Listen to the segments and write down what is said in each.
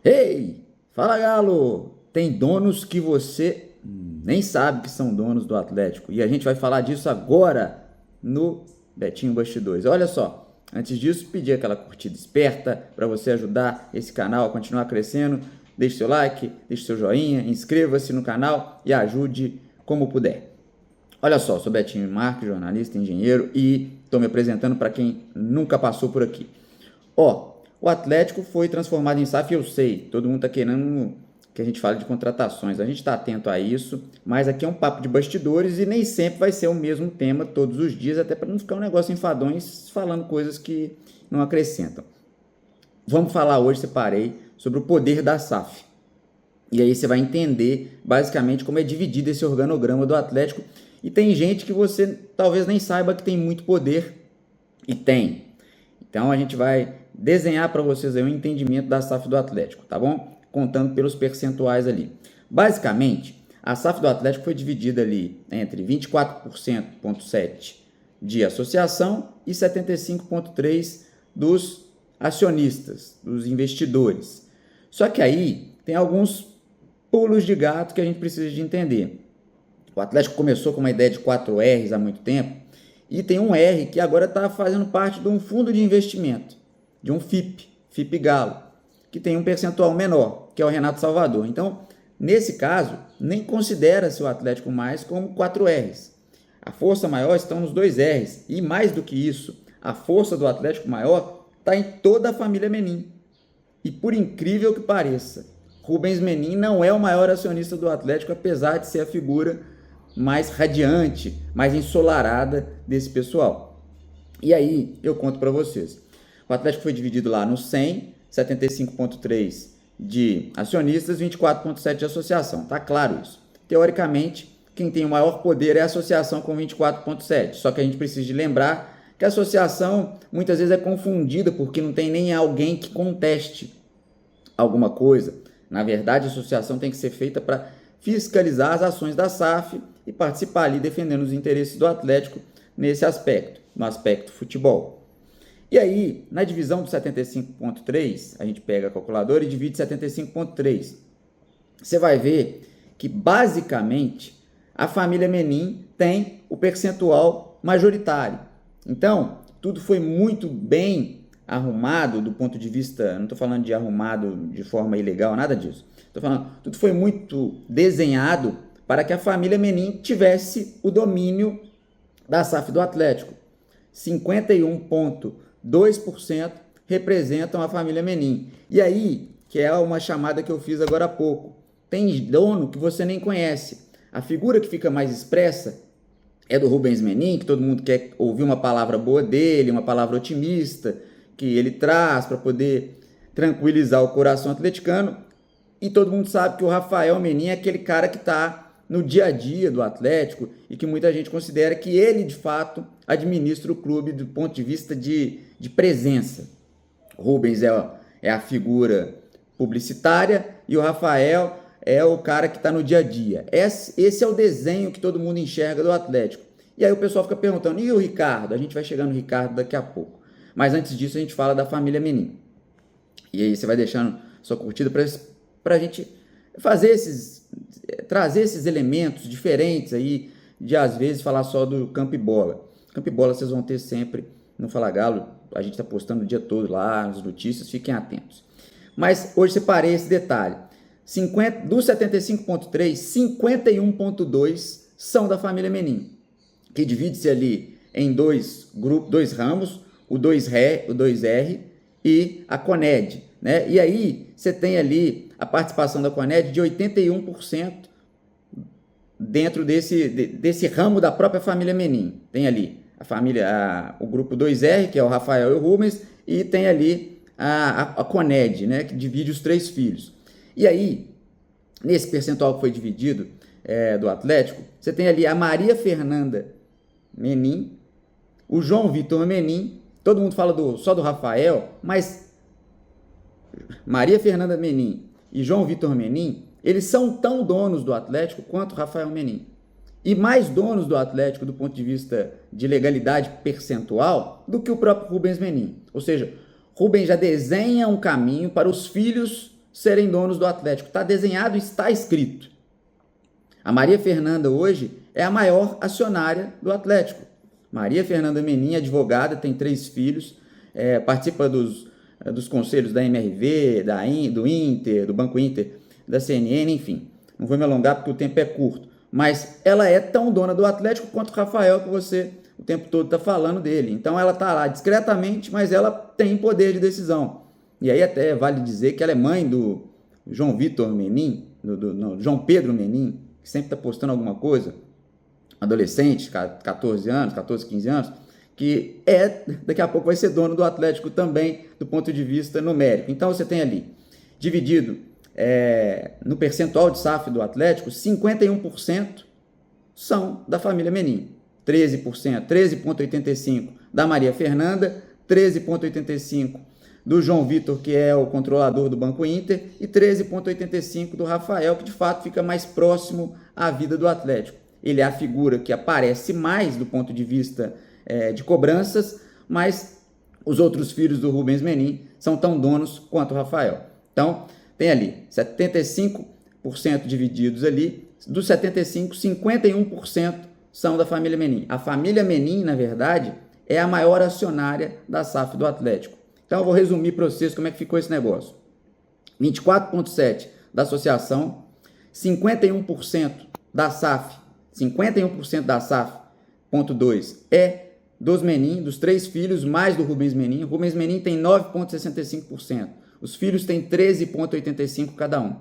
Ei, fala Galo! Tem donos que você nem sabe que são donos do Atlético e a gente vai falar disso agora no Betinho Bastidores. Olha só, antes disso, pedir aquela curtida esperta para você ajudar esse canal a continuar crescendo. Deixe seu like, deixe seu joinha, inscreva-se no canal e ajude como puder. Olha só, sou Betinho Marques, jornalista, engenheiro e estou me apresentando para quem nunca passou por aqui. Ó, o Atlético foi transformado em SAF, eu sei, todo mundo está querendo que a gente fale de contratações, a gente está atento a isso, mas aqui é um papo de bastidores e nem sempre vai ser o mesmo tema todos os dias, até para não ficar um negócio enfadões falando coisas que não acrescentam. Vamos falar hoje, separei, sobre o poder da SAF. E aí você vai entender basicamente como é dividido esse organograma do Atlético. E tem gente que você talvez nem saiba que tem muito poder, e tem. Então a gente vai desenhar para vocês aí um entendimento da SAF do Atlético, tá bom? Contando pelos percentuais ali. Basicamente, a SAF do Atlético foi dividida ali entre 24,7% de associação e 75,3% dos acionistas, dos investidores. Só que aí tem alguns pulos de gato que a gente precisa de entender. O Atlético começou com uma ideia de 4 R's há muito tempo e tem um R que agora está fazendo parte de um fundo de investimento, de um FIP Galo, que tem um percentual menor, que é o Renato Salvador. Então, nesse caso, nem considera-se o Atlético mais como 4 R's. A força maior está nos 2 R's e mais do que isso, a força do Atlético maior está em toda a família Menin. E por incrível que pareça, Rubens Menin não é o maior acionista do Atlético, apesar de ser a figura mais radiante, mais ensolarada desse pessoal. E aí eu conto para vocês. O Atlético foi dividido lá no 100, 75,3% de acionistas, 24,7% de associação. Tá claro isso. Teoricamente, quem tem o maior poder é a associação com 24,7%. Só que a gente precisa de lembrar que a associação muitas vezes é confundida porque não tem nem alguém que conteste alguma coisa. Na verdade, a associação tem que ser feita para fiscalizar as ações da SAF e participar ali defendendo os interesses do Atlético nesse aspecto, no aspecto futebol. E aí, na divisão do 75,3, a gente pega a calculadora e divide 75,3. Você vai ver que basicamente a família Menin tem o percentual majoritário. Então, tudo foi muito bem arrumado do ponto de vista, não estou falando de arrumado de forma ilegal, nada disso. Estou falando, tudo foi muito desenhado para que a família Menin tivesse o domínio da SAF do Atlético. 51,2% representam a família Menin. E aí, que é uma chamada que eu fiz agora há pouco, tem dono que você nem conhece. A figura que fica mais expressa é do Rubens Menin, que todo mundo quer ouvir uma palavra boa dele, uma palavra otimista, que ele traz para poder tranquilizar o coração atleticano. E todo mundo sabe que o Rafael Menin é aquele cara que está no dia a dia do Atlético e que muita gente considera que ele, de fato, administra o clube do ponto de vista de presença. O Rubens é a figura publicitária e o Rafael é o cara que está no dia a dia. Esse é o desenho que todo mundo enxerga do Atlético. E aí o pessoal fica perguntando, e o Ricardo? A gente vai chegar no Ricardo daqui a pouco. Mas antes disso a gente fala da família Menin. E aí você vai deixando sua curtida para a gente trazer esses elementos diferentes aí, de às vezes falar só do campo e bola. Campo e bola vocês vão ter sempre no Fala Galo, a gente está postando o dia todo lá, as notícias, fiquem atentos. Mas hoje separei esse detalhe. Dos 75,3, 51,2 são da família Menin, que divide-se ali em dois ramos, o 2R e a Coned, né? E aí você tem ali a participação da Coned de 81% dentro desse ramo da própria família Menin. Tem ali o grupo 2R, que é o Rafael e o Rubens, e tem ali a Coned, né, que divide os 3 filhos. E aí, nesse percentual que foi dividido do Atlético, você tem ali a Maria Fernanda Menin, o João Vitor Menin, todo mundo fala só do Rafael, mas Maria Fernanda Menin e João Vitor Menin, eles são tão donos do Atlético quanto o Rafael Menin. E mais donos do Atlético do ponto de vista de legalidade percentual do que o próprio Rubens Menin. Ou seja, Rubens já desenha um caminho para os filhos serem donos do Atlético. Está desenhado, está escrito. A Maria Fernanda hoje é a maior acionária do Atlético. Maria Fernanda Menin, advogada, tem 3 filhos, participa dos conselhos da MRV, do Inter, do Banco Inter, da CNN, enfim. Não vou me alongar porque o tempo é curto. Mas ela é tão dona do Atlético quanto o Rafael, que você o tempo todo está falando dele. Então ela está lá discretamente, mas ela tem poder de decisão. E aí até vale dizer que ela é mãe do João Vitor Menin, João Pedro Menin, que sempre está postando alguma coisa, adolescente, 14 anos, 14, 15 anos, que daqui a pouco vai ser dono do Atlético também, do ponto de vista numérico. Então você tem ali, dividido no percentual de SAF do Atlético, 51% são da família Menin, 13%, 13,85% da Maria Fernanda, 13,85% do João Vitor, que é o controlador do Banco Inter, e 13,85% do Rafael, que de fato fica mais próximo à vida do Atlético. Ele é a figura que aparece mais do ponto de vista de cobranças, mas os outros filhos do Rubens Menin são tão donos quanto o Rafael. Então, tem ali 75% divididos ali, dos 75%, 51% são da família Menin. A família Menin, na verdade, é a maior acionária da SAF do Atlético. Então, eu vou resumir para vocês como é que ficou esse negócio. 24,7% da associação, 51% da SAF, 51% da SAF, ponto 2, é dos Menin, dos 3 filhos, mais do Rubens Menin. O Rubens Menin tem 9,65%. Os filhos têm 13,85% cada um.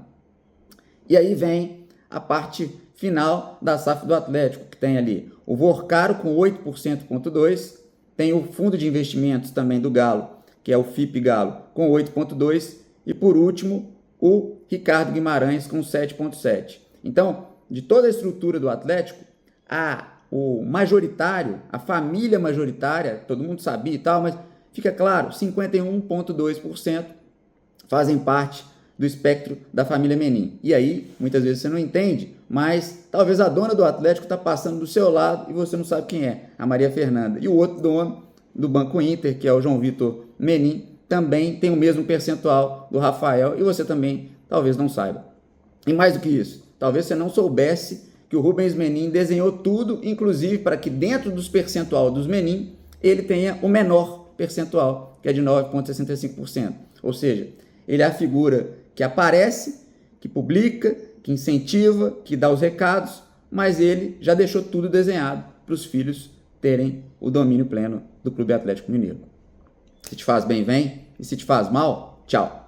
E aí vem a parte final da SAF do Atlético, que tem ali o Vorcaro com 8,2%, tem o fundo de investimentos também do Galo, que é o FIP Galo, com 8,2%, e por último, o Ricardo Guimarães com 7,7%. Então, de toda a estrutura do Atlético, o majoritário, a família majoritária, todo mundo sabia e tal, mas fica claro, 51,2% fazem parte do espectro da família Menin. E aí, muitas vezes você não entende, mas talvez a dona do Atlético está passando do seu lado e você não sabe quem é, a Maria Fernanda. E o outro dono do Banco Inter, que é o João Vitor Menin, também tem o mesmo percentual do Rafael e você também talvez não saiba. E mais do que isso, talvez você não soubesse que o Rubens Menin desenhou tudo, inclusive para que dentro dos percentual dos Menin, ele tenha o menor percentual, que é de 9,65%. Ou seja, ele é a figura que aparece, que publica, que incentiva, que dá os recados, mas ele já deixou tudo desenhado para os filhos terem o domínio pleno do Clube Atlético Mineiro. Se te faz bem, vem. E se te faz mal, tchau.